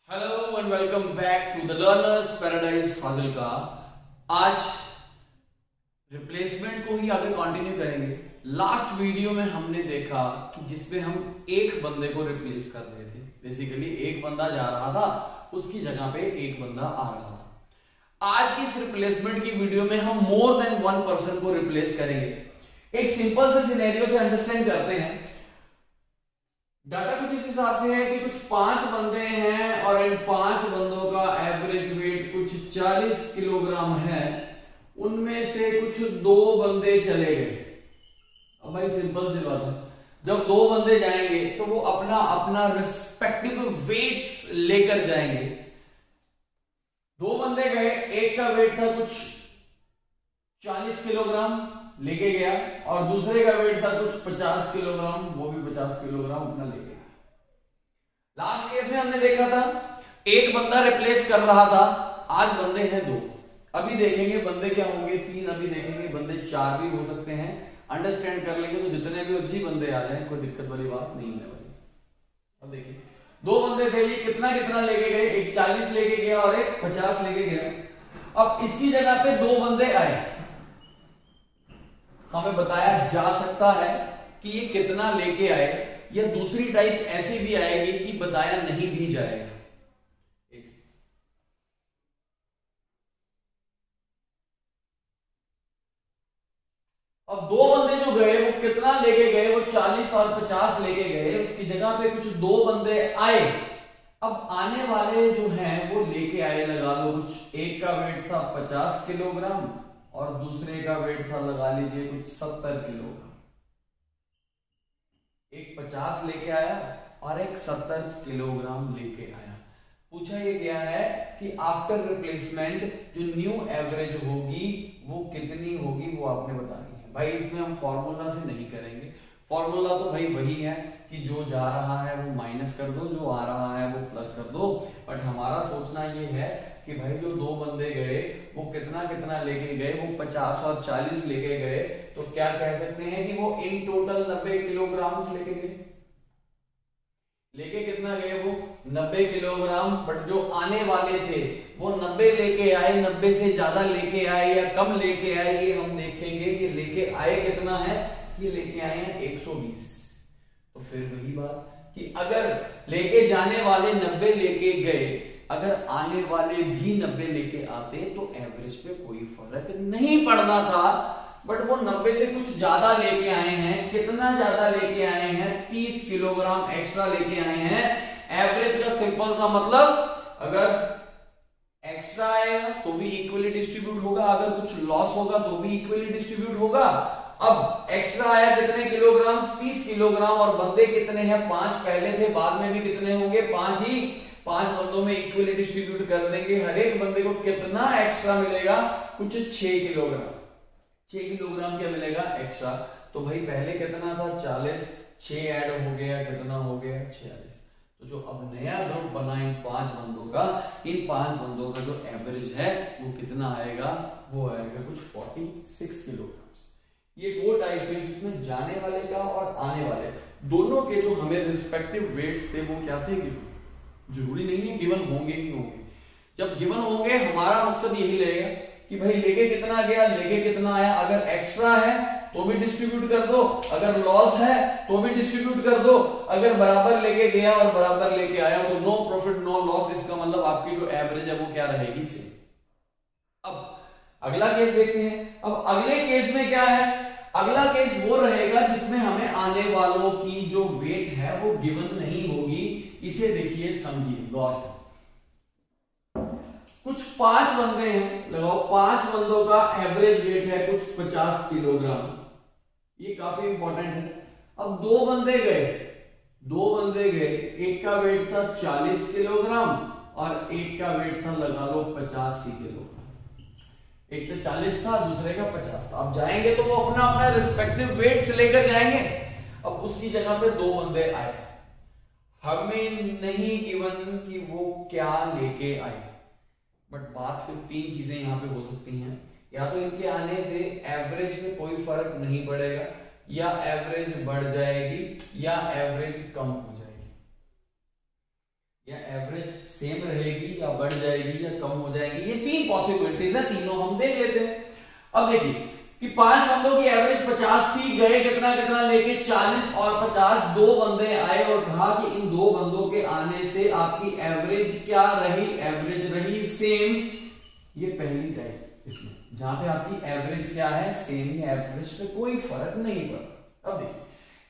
Hello and welcome back to the learners paradise Fazilka. आज replacement को ही आगे कंटिन्यू करेंगे। लास्ट वीडियो में हमने देखा कि जिसमें हम एक बंदे को रिप्लेस कर रहे थे। बेसिकली एक बंदा जा रहा था, उसकी जगह पे एक बंदा आ रहा था। आज की इस रिप्लेसमेंट की वीडियो में हम मोर देन वन पर्सन को रिप्लेस करेंगे। एक सिंपल से सिनेरियो से अंडरस्टैंड करते हैं। डाटा कुछ इस हिसाब से है कि कुछ 5 बंदे हैं और इन 5 बंदों का एवरेज वेट कुछ 40 किलोग्राम है। उनमें से कुछ 2 बंदे चले गए। अब भाई सिंपल सी बात है, जब 2 बंदे जाएंगे तो वो अपना अपना रिस्पेक्टिव वेट्स लेकर जाएंगे। 2 बंदे गए, एक का वेट था कुछ 40 किलोग्राम लेके गया और दूसरे का वेट था कुछ 50 किलोग्राम, वो भी 50 किलोग्राम अपना लेके गया। लास्ट केस में हमने देखा था एक बंदा रिप्लेस कर रहा था, आज बंदे हैं 2। अभी देखेंगे बंदे क्या होंगे 3, अभी देखेंगे बंदे 4 भी हो सकते हैं। अंडरस्टैंड कर लेंगे तो जितने भी अर्जी बंदे आ जाए कोई दिक्कत वाली बात नहीं होने वाली। अब देखिए 2 बंदे थे, ये कितना कितना लेके गए, एक 40 लेके गया और एक 50 लेके गया। अब इसकी जगह पे 2 बंदे आए, हमें बताया जा सकता है कि ये कितना लेके आए, या दूसरी टाइप ऐसी भी आएगी कि बताया नहीं भी जाएगा। अब 2 बंदे जो गए वो कितना लेके गए, वो 40 और 50 लेके गए। उसकी जगह पे कुछ 2 बंदे आए। अब आने वाले जो हैं वो लेके आए, लगा लो कुछ, एक का वेट था 50 किलोग्राम और दूसरे का वेट था लगा लीजिए कुछ 70 किलोग्राम। एक 50 लेके आया और एक 70 किलोग्राम लेके आया। पूछा ये गया है कि आफ्टर रिप्लेसमेंट जो न्यू एवरेज होगी वो कितनी होगी, वो आपने बतानी है। भाई इसमें हम फॉर्मूला से नहीं करेंगे, फॉर्मूला तो भाई वही है कि जो जा रहा है वो माइनस कर दो, जो आ रहा है वो प्लस कर दो। बट हमारा सोचना ये है कि भाई जो 2 बंदे गए वो कितना कितना लेके गए, वो 50 और 40 लेके गए, तो क्या कह सकते हैं कि वो इन टोटल 90 किलोग्राम लेके गए। लेके कितना गए वो 90 किलोग्राम। बट जो आने वाले थे वो 90 लेके आए, 90 से ज्यादा लेके आए या कम लेके आए, ये हम देखेंगे कि लेके आए कितना है। ये लेके आए हैं 120। तो फिर वही बात कि अगर लेके जाने वाले 90 लेके गए, अगर आने वाले भी 90 लेके आते तो एवरेज पे कोई फर्क नहीं पड़ना था। बट वो 90 से कुछ ज्यादा लेके आए हैं। कितना ज्यादा लेके आए हैं, 30 किलोग्राम एक्स्ट्रा लेके आए हैं। एवरेज का सिंपल सा मतलब, अगर एक्स्ट्रा आएगा तो भी इक्वली डिस्ट्रीब्यूट होगा, अगर कुछ लॉस होगा तो भी इक्वली डिस्ट्रीब्यूट होगा। अब एक्स्ट्रा आया कितने किलोग्राम, 30 किलोग्राम, और बंदे कितने हैं, 5 पहले थे, बाद में भी कितने होंगे, 5 ही। 5 बंदों में इक्वली डिस्ट्रीब्यूट कर देंगे। हर एक बंदे को कितना एक्स्ट्रा मिलेगा, कुछ 6 किलोग्राम। 6 किलोग्राम क्या मिलेगा एक्स्ट्रा। तो भाई पहले कितना था 40, 6 ऐड हो गया, कितना हो गया 46। तो जो अब नया ग्रुप बना इन 5 बंदों का, इन 5 बंदों का जो एवरेज है वो कितना आएगा, वो आएगा कुछ 46 किलोग्राम। ये वो टाइप थे जिसमें जाने वाले का और आने वाले दोनों के जो हमें रिस्पेक्टिव वेट्स थे वो क्या थे, जरूरी नहीं है गिवन होंगे ही होंगे। जब गिवन होंगे हमारा मकसद यही रहेगा कि भाई लेके कितना गया, लेके कितना आया। अगर एक्स्ट्रा है तो भी डिस्ट्रीब्यूट कर दो, अगर लॉस है तो भी डिस्ट्रीब्यूट कर दो। अगर बराबर लेके गया और बराबर लेके आया तो नो प्रॉफिट नो लॉस, इसका मतलब आपकी जो एवरेज है वो क्या रहेगी, सेम। अब अगला केस देखते हैं। अब अगले केस में क्या है, अगला केस वो रहेगा जिसमें हमें आने वालों की जो वेट है वो गिवन नहीं होगी। इसे देखिए, समझिए गौर से। कुछ 5 बंदे हैं, लगाओ 5 बंदों का एवरेज वेट है कुछ 50 किलोग्राम। ये काफी इंपॉर्टेंट है। अब 2 बंदे गए, एक का वेट था 40 किलोग्राम और एक का वेट था लगा लो 85 किलोग्राम। एक तो 40 था, दूसरे का 50 था। अब जाएंगे तो वो अपना अपना रिस्पेक्टिव वेट्स लेकर जाएंगे। अब उसकी जगह पे 2 बंदे आए, हमें नहीं गिवन कि वो क्या लेके आए। बट बात फिर 3 चीजें यहां पे हो सकती हैं। या तो इनके आने से एवरेज में कोई फर्क नहीं पड़ेगा, या एवरेज बढ़ जाएगी, या एवरेज कम हो जाएगी, या एवरेज सेम रहेगी या बढ़ जाएगी या कम हो जाएगी, ये 3 पॉसिबिलिटीज है, तीनों हम देख लेते हैं। अब देखिए कि 5 बंदों की एवरेज 50 थी, गए कितना कितना लेके 40 और 50, 2 बंदे आए और कहा कि इन 2 बंदों के आने से आपकी एवरेज क्या रही, एवरेज रही सेम। ये पहली टाइप इसमें जहां पे आपकी एवरेज क्या है, सेम, एवरेज पे कोई फर्क नहीं पड़ा। अब देखिए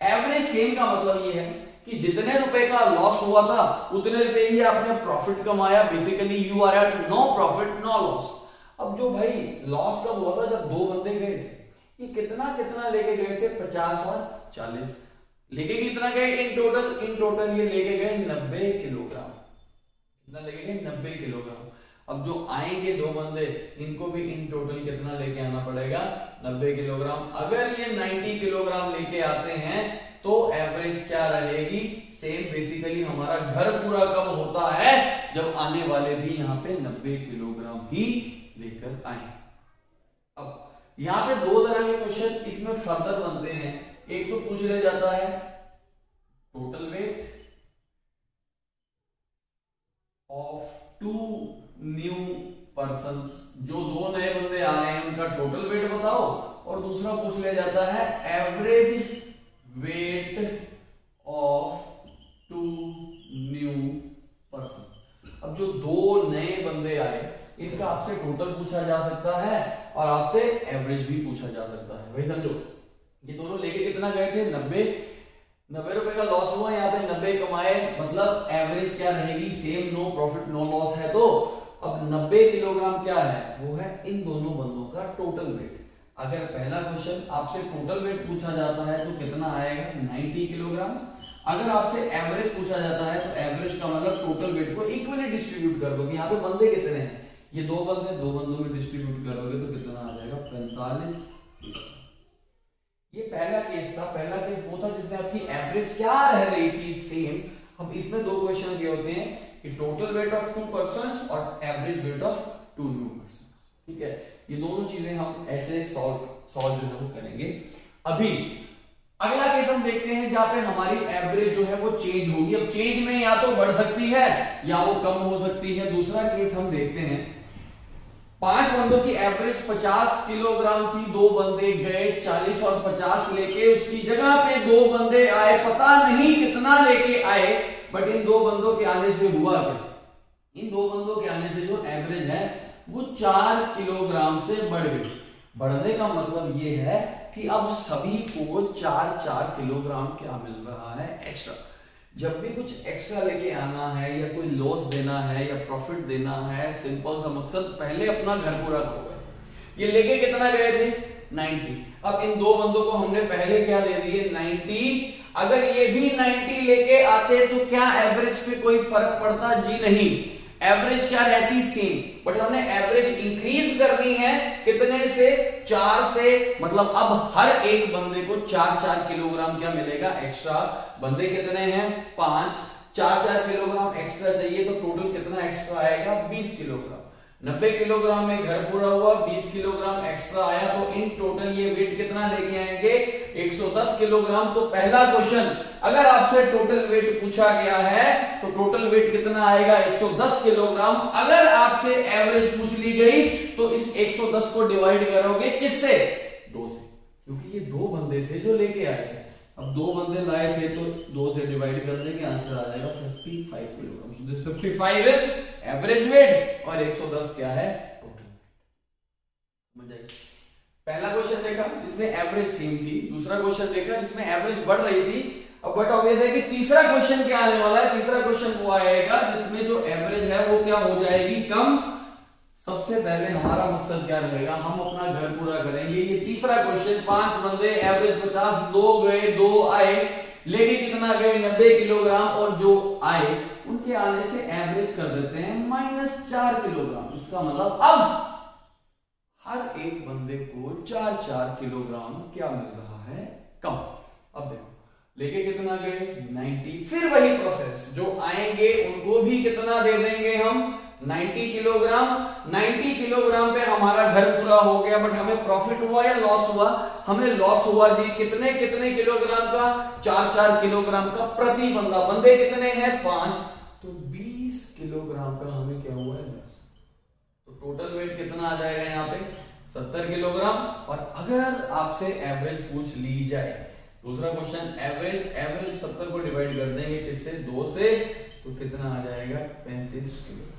एवरेज सेम का मतलब ये है कि जितने रुपए का लॉस हुआ था उतने रुपए ही आपने प्रॉफिट कमाया, basically you are at no profit no loss. अब जो भाई लॉस कब हुआ था, जब 2 बंदे गए थे, ये कितना कितना लेके गए थे, 50 और 40 लेके कितना गए इन टोटल ये लेके गए 90 किलोग्राम। कितना लेके गए, 90 किलोग्राम। अब जो आएंगे 2 बंदे, इनको भी इन टोटल कितना लेके आना पड़ेगा, 90 किलोग्राम। अगर ये 90 किलोग्राम लेके आते हैं तो एवरेज क्या रहेगी, सेम। बेसिकली हमारा घर पूरा कब होता है, जब आने वाले भी यहाँ पे 90 किलोग्राम ही लेकर आए। अब यहाँ पे 2 तरह के क्वेश्चन इसमें फर्दर बनते हैं। एक तो पूछ लिया जाता है total weight of 2 new persons, जो 2 नए बंदे आ रहे हैं उनका टोटल वेट बताओ, और दूसरा पूछ लिया जाता है average weight of 2 new person. अब जो 2 नए बंदे आए इनका आपसे टोटल पूछा जा सकता है और आपसे एवरेज भी पूछा जा सकता है। भाई समझो ये दोनों लेके कितना गए थे, 90 रुपए का लॉस हुआ, यहाँ पे 90 कमाए, मतलब एवरेज क्या रहेगी, same, no profit no loss है। तो अब 90 किलोग्राम क्या है, वो है इन दोनों बंदों का टोटल वेट। अगर पहला क्वेश्चन आपसे टोटल वेट पूछा जाता है तो कितना आएगा, 90 किलोग्राम। अगर आपसे एवरेज पूछा जाता है तो एवरेज का मतलब टोटल वेट को इक्वली डिस्ट्रीब्यूट कर दो। यहाँ पे बंदे कितने हैं, ये 2 बंदे, 2 बंदों में डिस्ट्रीब्यूट करोगे तो कितना आ जाएगा, 45। ये पहला केस था। पहला केस वो था जिसमें आपकी एवरेज क्या रह रही थी, सेम। अब इसमें 2 क्वेश्चन ये होते हैं कि टोटल वेट ऑफ 2 पर्सन्स और average weight of 2 new persons. ठीक है, ये दोनों चीजें हम ऐसे सॉल्व जो है करेंगे। अभी अगला केस हम देखते हैं जहां पे हमारी एवरेज जो है वो चेंज होगी। अब चेंज में या तो बढ़ सकती है या वो कम हो सकती है। दूसरा केस हम देखते हैं, 5 बंदों की एवरेज 50 किलोग्राम थी, 2 बंदे गए 40 और 50 लेके, उसकी जगह पे 2 बंदे आए, पता नहीं कितना लेके आए, बट इन 2 बंदों के आने से हुआ क्या, इन 2 बंदों के आने से जो एवरेज है वो 4 किलोग्राम से बढ़ गई। बढ़ने का मतलब ये है कि अब सभी को 4-4 किलोग्राम क्या मिल रहा है, एक्स्ट्रा। जब भी कुछ एक्स्ट्रा लेके आना है या कोई लॉस देना है या प्रॉफिट देना है, सिंपल सा मकसद, पहले अपना घर पूरा करोगे। ये लेके कितना गए थे, 90। अब इन 2 बंदों को हमने पहले क्या दे दिए, 90। अगर ये भी 90 लेके आते तो क्या एवरेज पे कोई फर्क पड़ता, जी नहीं, एवरेज क्या रहती, सेम। बट हमने एवरेज इंक्रीज करनी है कितने से, 4 से, मतलब अब हर एक बंदे को 4-4 किलोग्राम क्या मिलेगा, एक्स्ट्रा। बंदे कितने हैं, 5, 4-4 किलोग्राम एक्स्ट्रा चाहिए, तो टोटल कितना एक्स्ट्रा आएगा, 20 किलोग्राम। 90 किलोग्राम में घर पूरा हुआ, 20 किलोग्राम एक्स्ट्रा आया, तो इन टोटल ये वेट कितना लेके आएंगे, 110 किलोग्राम। तो पहला क्वेश्चन अगर आपसे टोटल वेट पूछा गया है तो टोटल वेट कितना आएगा, 110 किलोग्राम। अगर आपसे एवरेज पूछ ली गई तो इस 110 को डिवाइड करोगे किससे, 2 से, क्योंकि ये 2 बंदे थे जो लेके आए थे। अब 2 बंदे लाए थे तो 2 से डिवाइड कर देंगे, आंसर आ जाएगा 55 kilogram. So this 55 is average weight और 110 क्या है, टोटल वेट। समझ आएगी। पहला क्वेश्चन देखा जिसमें एवरेज सेम थी, दूसरा क्वेश्चन देखा जिसमें एवरेज बढ़ रही थी। अब बट ऑब्वियस है कि तीसरा क्वेश्चन क्या आने वाला है, तीसरा क्वेश्चन वो आएगा जिसमें जो एवरेज है वो क्या हो जाएगी, कम। सबसे पहले हमारा मकसद क्या रहेगा, हम अपना घर पूरा करेंगे। ये तीसरा क्वेश्चन, 5 बंदे एवरेज 50, 2 गए 2 आए, लेके कितना गए, 90 किलोग्राम, और जो आए उनके आने से एवरेज कर देते हैं -4 किलोग्राम। इसका मतलब अब हर एक बंदे को 4-4 किलोग्राम क्या मिल रहा है, कम। अब देखो लेके कितना गए, 90। फिर वही प्रोसेस, जो आएंगे उनको भी कितना दे देंगे हम, 90 किलोग्राम। 90 किलोग्राम पे हमारा घर पूरा हो गया, बट हमें प्रॉफिट हुआ या लॉस हुआ, हमें लॉस हुआ जी। कितने कितने किलोग्राम का, 4-4 किलोग्राम का प्रति बंदा। बंदे कितने हैं, 5, तो 20 किलोग्राम का हमें क्या हुआ है लॉस। तो टोटल वेट कितना आ जाएगा यहाँ पे 70 किलोग्राम। और अगर आपसे एवरेज पूछ ली जाए, दूसरा क्वेश्चन एवरेज 70 को डिवाइड कर देंगे किससे 2 से, तो कितना आ जाएगा 35 किलोग्राम।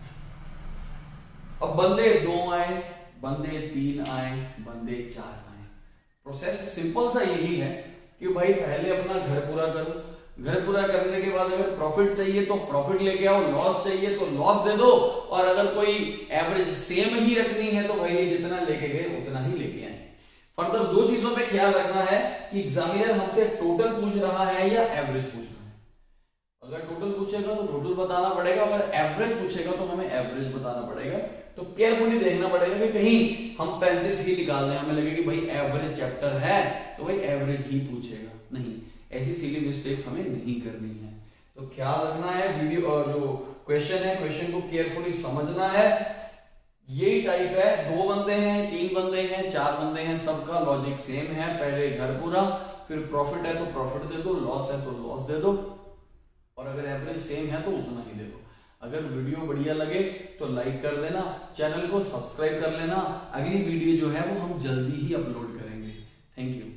अब बंदे 2 आए, बंदे 3 आए, बंदे 4 आए। प्रोसेस सिंपल सा यही है कि भाई पहले अपना घर पूरा करो, घर पूरा करने के बाद अगर प्रॉफिट चाहिए तो प्रॉफिट लेके आओ, लॉस चाहिए तो लॉस दे दो, और अगर कोई एवरेज सेम ही रखनी है तो भाई जितना लेके गए उतना ही लेके आए। फर्दर 2 चीजों पे ख्याल रखना है कि एग्जामिनर हमसे टोटल पूछ रहा है या एवरेज पूछ रहा है। अगर टोटल पूछेगा तो टोटल बताना पड़ेगा, अगर एवरेज पूछेगा तो हमें एवरेज बताना पड़ेगा। तो केयरफुली देखना पड़ेगा कि कहीं हम 35 ही निकाल दें, हमें लगे कि भाई एवरेज चैप्टर है तो भाई एवरेज ही पूछेगा, नहीं, ऐसी सिली मिस्टेक्स हमें नहीं करनी है। तो ख्याल रखना है, वीडियो और जो क्वेश्चन है क्वेश्चन को केयरफुली समझना है। यही टाइप है, 2 बंदे हैं, 3 बंदे हैं, 4 बंदे हैं, सबका लॉजिक सेम है। पहले घर पूरा, फिर प्रॉफिट है तो प्रॉफिट दे दो, लॉस है तो लॉस दे दो, और अगर एवरेज सेम है तो उतना ही दे दो। अगर वीडियो बढ़िया लगे तो लाइक कर देना, चैनल को सब्सक्राइब कर लेना। अगली वीडियो जो है वो हम जल्दी ही अपलोड करेंगे। Thank you.